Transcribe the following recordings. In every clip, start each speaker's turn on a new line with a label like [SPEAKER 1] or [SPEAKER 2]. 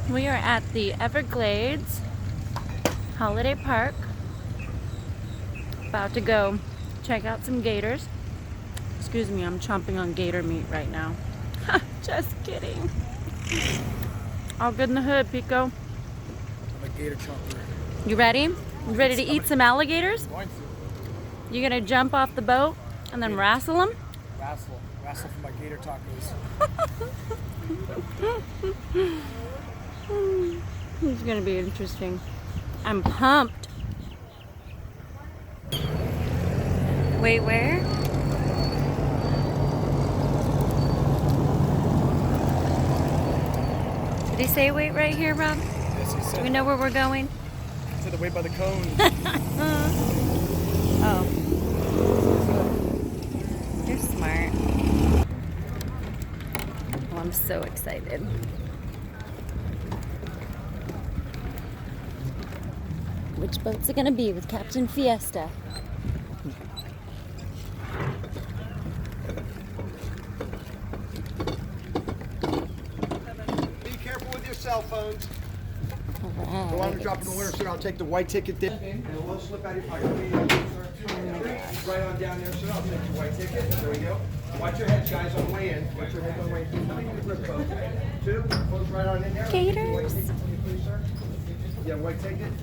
[SPEAKER 1] We are at the Everglades Holiday Park. About to go check out some gators. Excuse me, I'm chomping on gator meat right now. Just kidding. All good in the hood, Pico.
[SPEAKER 2] I'm a gator chomper.
[SPEAKER 1] You ready? You ready to eat some alligators?
[SPEAKER 2] Going to.
[SPEAKER 1] You gonna jump off the boat and then wrestle them?
[SPEAKER 2] Wrestle for my gator tacos.
[SPEAKER 1] It's gonna be interesting. I'm pumped. Wait, where? Did he say wait right here, Rob?
[SPEAKER 2] Yes, he said.
[SPEAKER 1] Do we know where we're going?
[SPEAKER 2] He said to wait by the cone.
[SPEAKER 1] Oh. You're smart. Oh, I'm so excited. Which boat's it gonna be with Captain Fiesta?
[SPEAKER 3] Be careful with your cell phones.
[SPEAKER 1] Alright.
[SPEAKER 3] Go on and drop in the water, sir. I'll take the white ticket there. And it will slip out of your pocket. Right on down there, sir. I'll take your white ticket. There we go. Watch your heads, guys, on the way in. Watch your heads on the way in. Two. Close right on in there.
[SPEAKER 1] Gators.
[SPEAKER 3] Yeah, white ticket.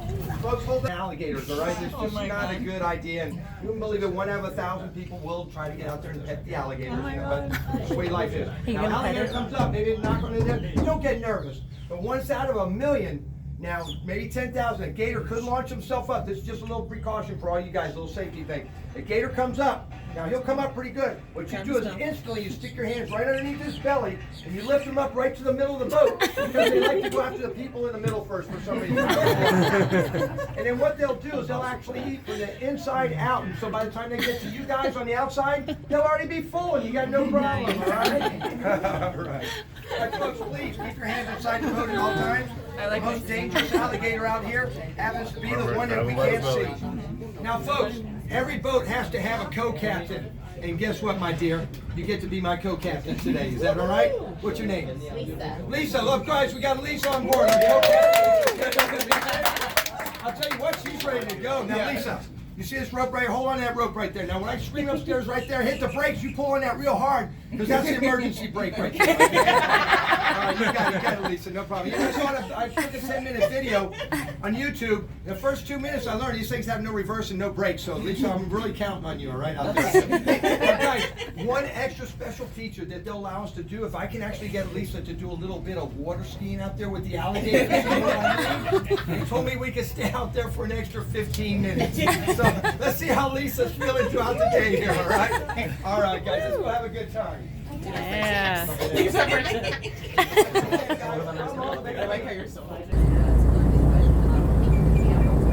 [SPEAKER 3] Folks, hold the alligators, all right? It's just not a good idea. And you wouldn't believe it, 1 out of 1,000 people will try to get out there and pet the alligators. But that's the way life is. Now, an alligator comes up, maybe knock on it in. You don't get nervous. But 1 out of 1,000,000, now maybe 10,000, a gator could launch himself up. This is just a little precaution for all you guys, a little safety thing. A gator comes up. Now he'll come up pretty good. What you do is instantly you stick your hands right underneath his belly and you lift him up right to the middle of the boat because they like to go after the people in the middle first for some reason. And then what they'll do is they'll actually eat from the inside out. And so by the time they get to you guys on the outside, they'll already be full and you got no problem, all right? All right. All right, folks, please keep your hands inside the boat at all times. The most dangerous alligator out here happens to be the one that we can't see. Now, folks, every boat has to have a co-captain. And guess what, my dear? You get to be my co-captain today. Is that all right? What's your name? Lisa. Lisa, look, guys, we got Lisa on board. Our co-captain. I'll tell you what, she's ready to go. Now, Lisa, you see this rope right here? Hold on to that rope right there. Now, when I scream upstairs right there, hit the brakes, you pull on that real hard, because that's the emergency brake right there. All right, you got it, Lisa, no problem. You guys I took a 10-minute video on YouTube. The first 2 minutes I learned these things have no reverse and no brakes, so Lisa, I'm really counting on you, all right, out there. Now, guys, one extra special feature that they'll allow us to do, if I can actually get Lisa to do a little bit of water skiing out there with the alligators, they told me we could stay out there for an extra 15 minutes. So let's see how Lisa's feeling throughout the day here, all right? All right, guys, let's go have a good time.
[SPEAKER 1] Yeah.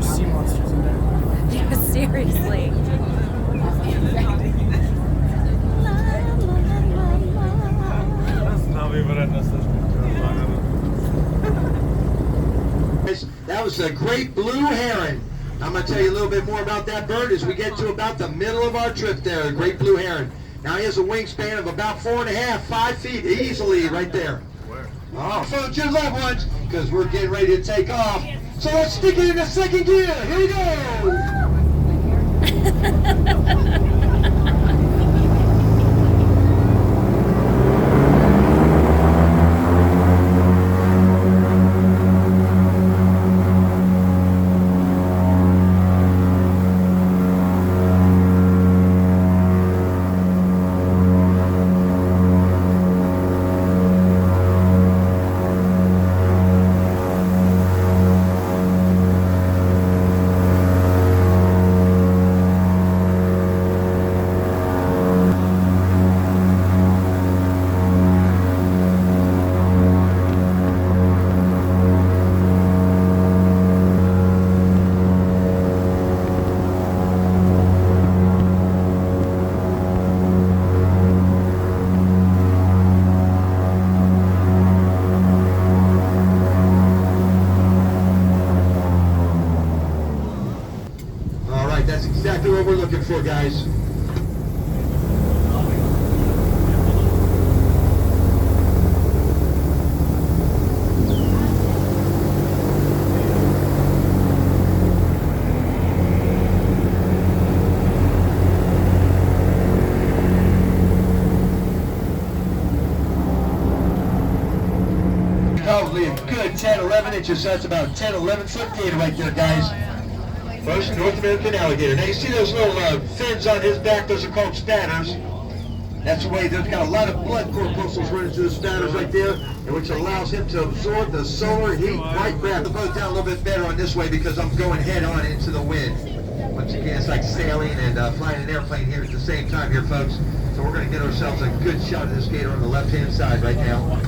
[SPEAKER 2] Sea monsters in there.
[SPEAKER 1] Yeah, seriously.
[SPEAKER 3] That was a great blue heron. I'm going to tell you a little bit more about that bird as we get to about the middle of our trip there, a great blue heron. Now he has a wingspan of about 4.5, 5 feet easily right there. Oh, folks, your loved ones, because we're getting ready to take off. So let's stick it in the second gear. Here we go. That's exactly what we're looking for, guys.
[SPEAKER 4] probably a good 10, 11 inches. So that's about a 10, 11 foot gator right there, guys. First North American alligator. Now you see those little fins on his back, those are called spatters. That's the way there's got a lot of blood corpuscles running through the spatters right there, and which allows him to absorb the solar heat right back. The boat down a little bit better on this way because I'm going head on into the wind. Once again, it's like sailing and flying an airplane here at the same time here, folks. So we're going to get ourselves a good shot of this gator on the left-hand side right now.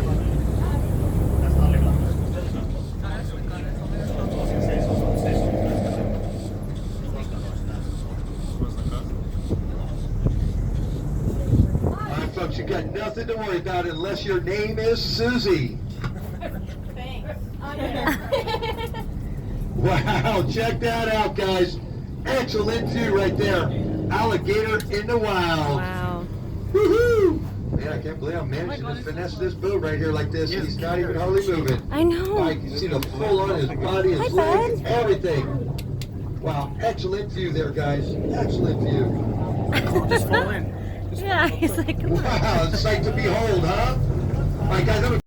[SPEAKER 4] Folks, you got nothing to worry about unless your name is Susie.
[SPEAKER 5] Thanks.
[SPEAKER 4] Wow, check that out, guys. Excellent view right there. Alligator in the wild.
[SPEAKER 1] Wow.
[SPEAKER 4] Woohoo! Man, I can't believe I'm managing to finesse this boat right here like this. He's not even hardly moving.
[SPEAKER 1] I know.
[SPEAKER 4] Like, you see the pull on his body, his legs, everything. Wow, excellent view there, guys. Excellent view.
[SPEAKER 2] Just fall in.
[SPEAKER 1] Yeah, he's like, come on.
[SPEAKER 4] Wow, a sight to behold, huh? All right, guys, I'm